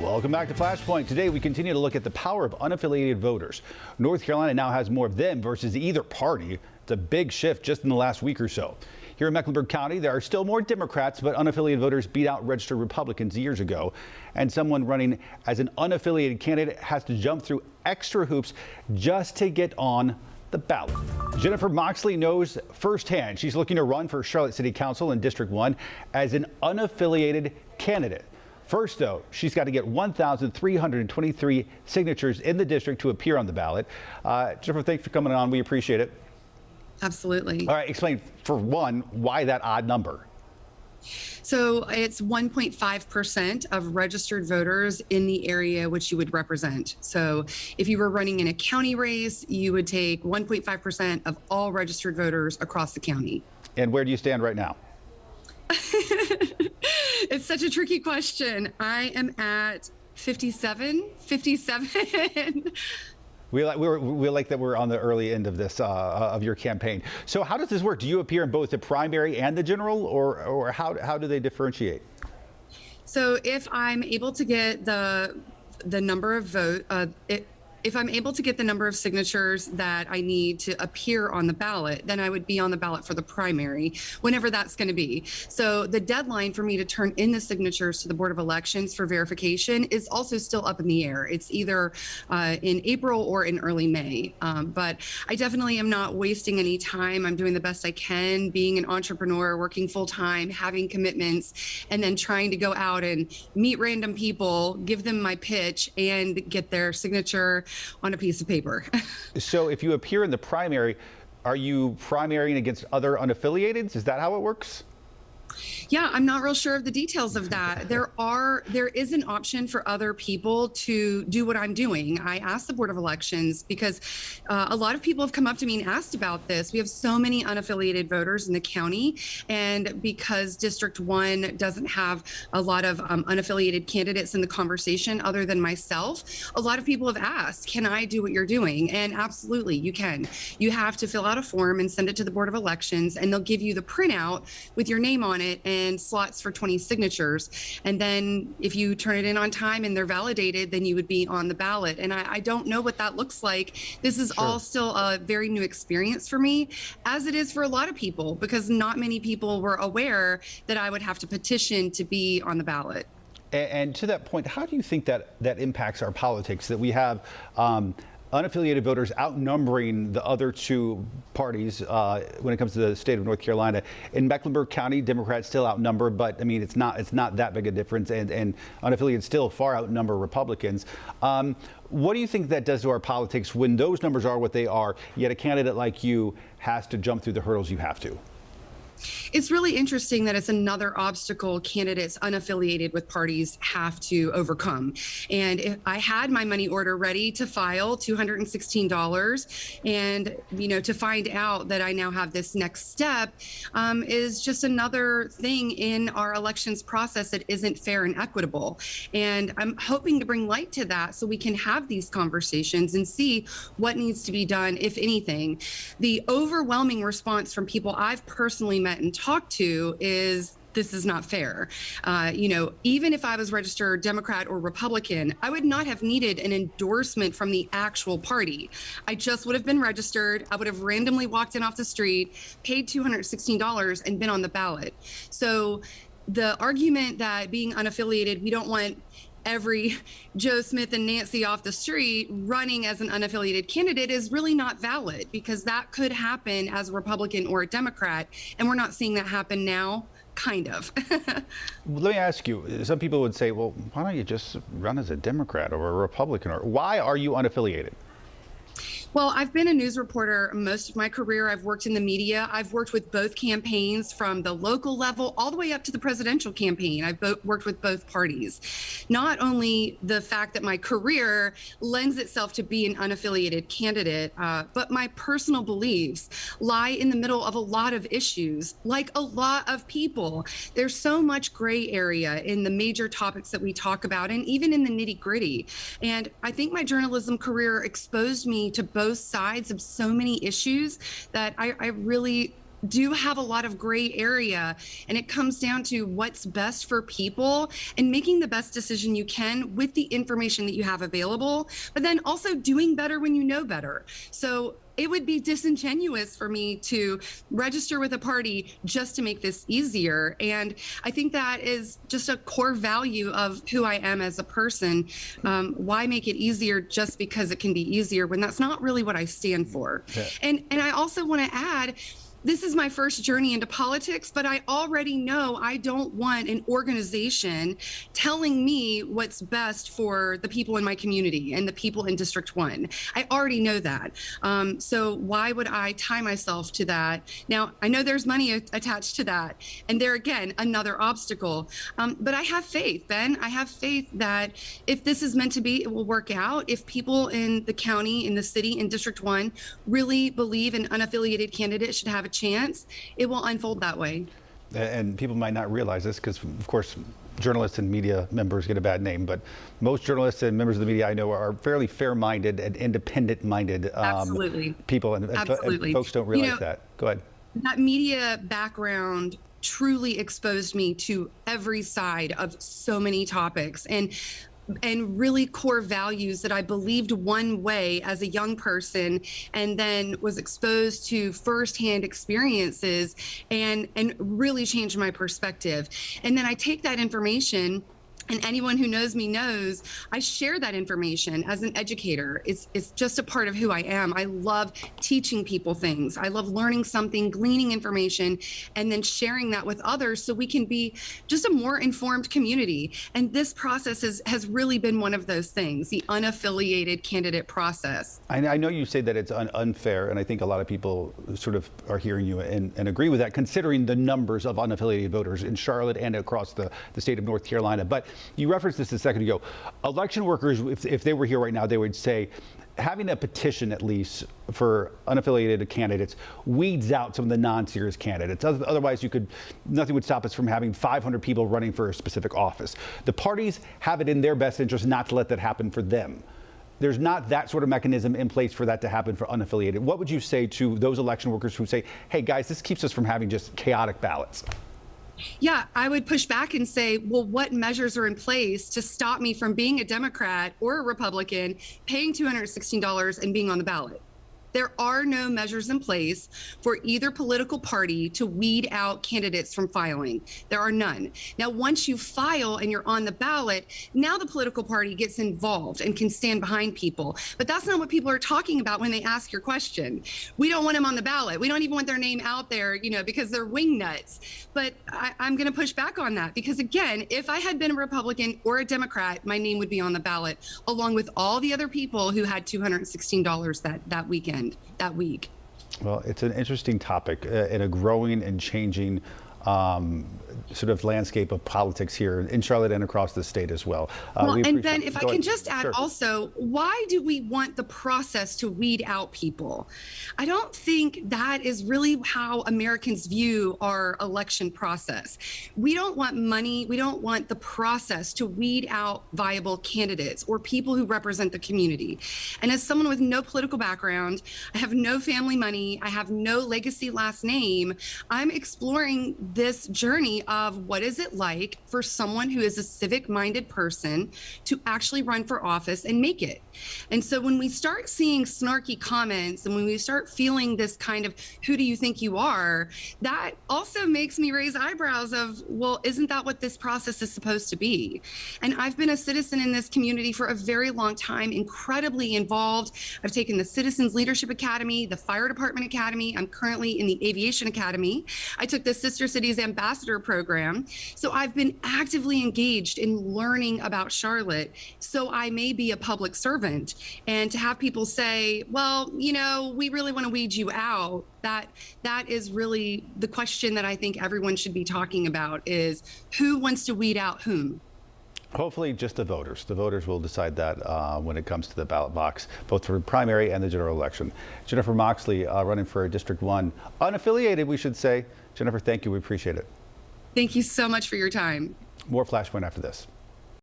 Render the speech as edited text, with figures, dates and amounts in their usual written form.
Welcome back to Flashpoint. Today, we continue to look at the power of unaffiliated voters. North Carolina now has more of them versus either party. It's a big shift just in the last week or so. Here in Mecklenburg County, there are still more Democrats, but unaffiliated voters beat out registered Republicans years ago. And someone running as an unaffiliated candidate has to jump through extra hoops just to get on the ballot. Jennifer Moxley knows firsthand. She's looking to run for Charlotte City Council in District 1 as an unaffiliated candidate. First, though, she's got to get 1,323 signatures in the district to appear on the ballot. Jennifer, thanks for coming on. We appreciate it. Absolutely. All right, explain, for one, why that odd number? So it's 1.5% of registered voters in the area which you would represent. So if you were running in a county race, you would take 1.5% of all registered voters across the county. And where do you stand right now? It's such a tricky question. I am at 57. We like that we're on the early end of this of your campaign. So how does this work? Do you appear in both the primary and the general, or how do they differentiate? So if I'm able to get the number of if I'm able to get the number of signatures that I need to appear on the ballot, then I would be on the ballot for the primary, whenever that's going to be. So the deadline for me to turn in the signatures to the Board of Elections for verification is also still up in the air. It's either in April or in early May. But I definitely am not wasting any time. I'm doing the best I can, being an entrepreneur, working full time, having commitments, and then trying to go out and meet random people, give them my pitch, and get their signature on a piece of paper. So if you appear in the primary, are you primarying against other unaffiliateds? Is that how it works? Yeah, I'm not real sure of the details of that. There is an option for other people to do what I'm doing. I asked the Board of Elections because a lot of people have come up to me and asked about this. We have so many unaffiliated voters in the county, and because District 1 doesn't have a lot of unaffiliated candidates in the conversation other than myself, a lot of people have asked, can I do what you're doing? And absolutely, you can. You have to fill out a form and send it to the Board of Elections, and they'll give you the printout with your name on it and slots for 20 signatures. And then if you turn it in on time and they're validated, then you would be on the ballot. And I don't know what that looks like. This is all still a very new experience for me, as it is for a lot of people, because not many people were aware that I would have to petition to be on the ballot. And to that point, how do you think that impacts our politics, that we have unaffiliated voters outnumbering the other two parties when it comes to the state of North Carolina? In Mecklenburg County, Democrats still outnumber, but I mean, it's not that big a difference, and unaffiliated still far outnumber Republicans. What do you think that does to our politics when those numbers are what they are, yet a candidate like you has to jump through the hurdles you have to? It's really interesting that it's another obstacle candidates unaffiliated with parties have to overcome. And if I had my money order ready to file $216, and to find out that I now have this next step is just another thing in our elections process that isn't fair and equitable. And I'm hoping to bring light to that so we can have these conversations and see what needs to be done, if anything. The overwhelming response from people I've personally met and talked to is, this is not fair. Even if I was registered Democrat or Republican, I would not have needed an endorsement from the actual party. I just would have been registered. I would have randomly walked in off the street, paid $216, and been on the ballot. So the argument that being unaffiliated, we don't want every Joe Smith and Nancy off the street running as an unaffiliated candidate is really not valid, because that could happen as a Republican or a Democrat, and we're not seeing that happen now. Kind of. Let me ask you, some people would say, well, why don't you just run as a Democrat or a Republican? Or why are you unaffiliated? Well, I've been a news reporter most of my career. I've worked in the media. I've worked with both campaigns, from the local level all the way up to the presidential campaign. I've worked with both parties. Not only the fact that my career lends itself to be an unaffiliated candidate, but my personal beliefs lie in the middle of a lot of issues, like a lot of people. There's so much gray area in the major topics that we talk about, and even in the nitty gritty. And I think my journalism career exposed me to both sides of so many issues that I really do have a lot of gray area, and it comes down to what's best for people and making the best decision you can with the information that you have available, but then also doing better when you know better. So it would be disingenuous for me to register with a party just to make this easier. And I think that is just a core value of who I am as a person. Why make it easier just because it can be easier when that's not really what I stand for? Yeah. And I also want to add, this is my first journey into politics, but I already know I don't want an organization telling me what's best for the people in my community and the people in District 1. I already know that. So why would I tie myself to that? Now, I know there's money attached to that. And there again, another obstacle. But I have faith, Ben. I have faith that if this is meant to be, it will work out. If people in the county, in the city, in District 1 really believe an unaffiliated candidate should have a chance, it will unfold that way. And people might not realize this because, of course, journalists and media members get a bad name, but most journalists and members of the media I know are fairly fair-minded and independent-minded people, and folks don't realize that. Go ahead. That media background truly exposed me to every side of so many topics and really core values that I believed one way as a young person, and then was exposed to firsthand experiences and really changed my perspective. And then I take that information, and anyone who knows me knows I share that information as an educator. It's just a part of who I am. I love teaching people things. I love learning something, gleaning information, and then sharing that with others so we can be just a more informed community. And this process has really been one of those things, the unaffiliated candidate process. I know you say that it's unfair, and I think a lot of people sort of are hearing you and agree with that, considering the numbers of unaffiliated voters in Charlotte and across the state of North Carolina. But you referenced this a second ago. Election workers, if they were here right now, they would say having a petition, at least for unaffiliated candidates, weeds out some of the non-serious candidates. Otherwise, nothing would stop us from having 500 people running for a specific office. The parties have it in their best interest not to let that happen for them. There's not that sort of mechanism in place for that to happen for unaffiliated. What would you say to those election workers who say, hey, guys, this keeps us from having just chaotic ballots? Yeah, I would push back and say, well, what measures are in place to stop me from being a Democrat or a Republican, paying $216 and being on the ballot? There are no measures in place for either political party to weed out candidates from filing. There are none. Now, once you file and you're on the ballot, now the political party gets involved and can stand behind people. But that's not what people are talking about when they ask your question. We don't want them on the ballot. We don't even want their name out there, because they're wingnuts. But I'm going to push back on that because, again, if I had been a Republican or a Democrat, my name would be on the ballot, along with all the other people who had $216 that weekend. That week. Well, it's an interesting topic in a growing and changing sort of landscape of politics here in Charlotte and across the state as well. And then if I can just add also, why do we want the process to weed out people? I don't think that is really how Americans view our election process. We don't want money. We don't want the process to weed out viable candidates or people who represent the community. And as someone with no political background, I have no family money, I have no legacy last name, I'm exploring this journey of what is it like for someone who is a civic-minded person to actually run for office and make it. And so when we start seeing snarky comments and when we start feeling this kind of, who do you think you are, that also makes me raise eyebrows of, well, isn't that what this process is supposed to be? And I've been a citizen in this community for a very long time, incredibly involved. I've taken the Citizens Leadership Academy, the Fire Department Academy. I'm currently in the Aviation Academy. I took the Sister Cities Ambassador Program. So I've been actively engaged in learning about Charlotte, so I may be a public servant. And to have people say, well, we really want to weed you out, that is really the question that I think everyone should be talking about is who wants to weed out whom? Hopefully just the voters. The voters will decide that when it comes to the ballot box, both for the primary and the general election. Jennifer Moxley running for District 1, unaffiliated, we should say. Jennifer, thank you. We appreciate it. Thank you so much for your time. More Flashpoint after this.